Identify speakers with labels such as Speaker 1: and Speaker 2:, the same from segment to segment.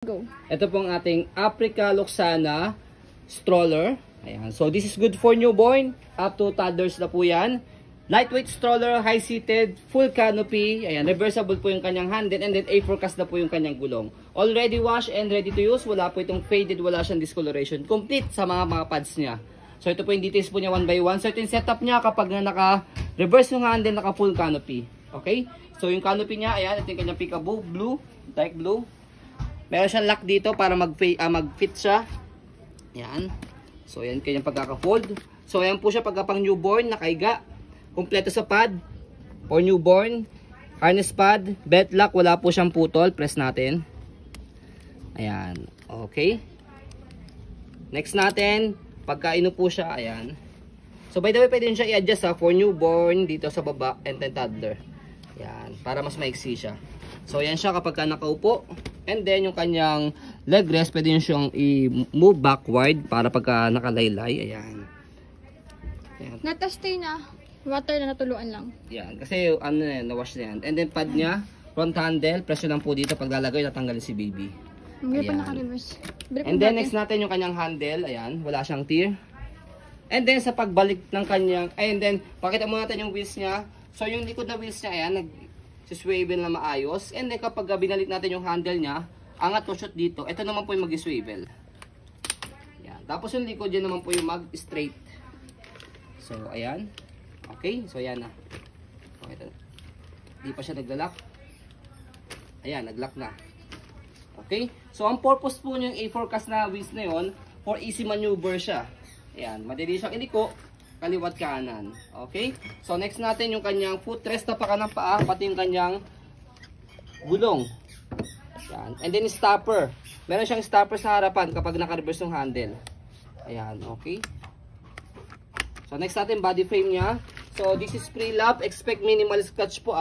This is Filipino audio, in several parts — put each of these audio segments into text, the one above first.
Speaker 1: Go.
Speaker 2: Ito pong ating Africa Luxana stroller. Ayan. So this is good for newborn up to toddlers na po yan. Lightweight stroller, high-seated, full canopy. Ayan, reversible po yung kanyang handle and then A4 cast na po yung kanyang gulong. Already washed and ready to use. Wala po itong faded, wala siyang discoloration. Complete sa mga pads niya. So ito po yung details po niya one by one. So ito yung setup niya kapag na naka-reverse yung handle, naka-full canopy. Okay? So yung canopy niya, ayan, ito yung kanyang peekaboo, blue, dark blue. Meron siyang lock dito para mag-fit siya. Ayan. So ayan kanyang pagkaka-fold. So ayan po siya pagka pang newborn, nakaiga. Kompleto sa pad for newborn. Harness pad, belt lock, wala po siyang putol. Press natin. Ayan. Okay. Next natin, pagka ino po siya, ayan. So by the way, pwede siya i-adjust for newborn dito sa baba and then toddler. Ayan, para mas maiksi siya. So ayan siya kapag ka nakaupo. And then yung kanyang leg rest, pwede nyo siyang i-move backward para pagka nakalaylay. Ayan. Ayan.
Speaker 1: Natastay na. Water na natuluan lang.
Speaker 2: Yan, kasi ano na yan, na-wash na yan. And then pad niya, front handle, presyo lang po dito pag lalagay, tatanggalin si baby.
Speaker 1: Hindi pa naka-reverse.
Speaker 2: And then next natin yung kanyang handle, ayan, wala siyang tear. And then sa pagbalik ng kanyang, and then pakita mo natin yung wheels niya. So yung likod na wheels niya, ayan, nag-swivel na maayos. And then kapag binalik natin yung handle niya, angat o shoot dito, ito naman po yung mag-swivel. Yan. Tapos yung likod yan naman po yung mag-straight. So ayan. Okay, so ayan na. Okay, hindi pa siya naglalak. Ayan, naglock na. Okay, so ang purpose po yung A4 cast na wheels na yun, for easy maneuver siya. Ayan, madali siyang iliko, kaliwat kanan. Okay, so next natin yung kanyang footrest na pa kanang paa, pati yung kanyang gulong. Ayan, and then stopper. Meron siyang stopper sa harapan kapag naka-reverse yung handle. Ayan, okay. So next natin, body frame niya. So this is pre-lap, expect minimal scratch po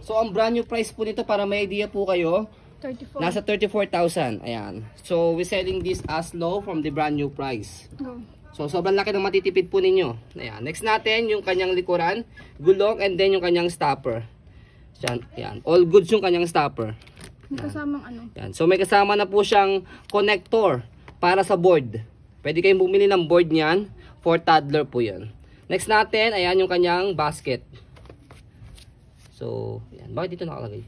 Speaker 2: So ang brand new price po nito para may idea po kayo,
Speaker 1: 34.
Speaker 2: nasa 34,000. Ayan. So we're selling this as low from the brand new price.
Speaker 1: Go.
Speaker 2: So sobrang laki ng matitipid po ninyo. Ayan. Next natin yung kanyang likuran, gulong, and then yung kanyang stopper. Ayan. All goods yung kanyang stopper.
Speaker 1: May kasamang ano.
Speaker 2: Ayan. So may kasama na po siyang connector para sa board. Pwede kayong bumili ng board niyan for toddler po yun. Next natin, ayan yung kanyang basket. So, ayan. Bakit dito nakalagay?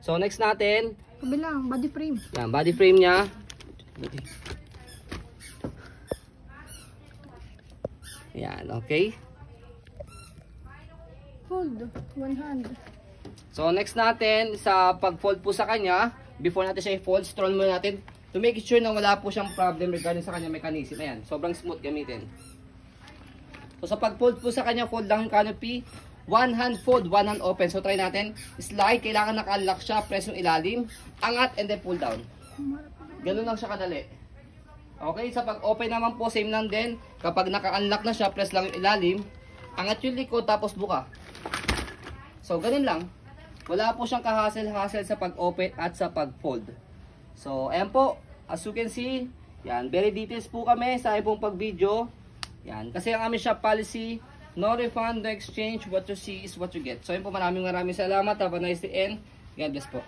Speaker 2: So, next natin.
Speaker 1: Kabilang, body frame.
Speaker 2: Ayan, body frame niya. Ayan, okay.
Speaker 1: Fold, one hand.
Speaker 2: So, next natin, sa pag-fold po sa kanya, before natin siya i-fold, stroll muna natin to make sure na wala po siyang problem regarding sa kanyang mechanism. Ayan, sobrang smooth gamitin. So sa pag-fold po sa kanya, fold lang yung canopy. One hand fold, one hand open. So try natin. Slide, kailangan naka-unlock siya. Press yung ilalim. Angat and then pull down. Ganun lang siya kadali. Okay, sa pag-open naman po, same lang din. Kapag naka-unlock na siya, press lang yung ilalim. Angat yung likod, tapos buka. So ganun lang. Wala po siyang kahasel-hasel sa pag-open at sa pag-fold. So, ayan po, as you can see, yan, very details po kami sa pong pag-video. Yan, kasi ang aming shop policy, no refund, no exchange, what you see is what you get. So, ayan po, maraming salamat. Have a nice day and God bless po.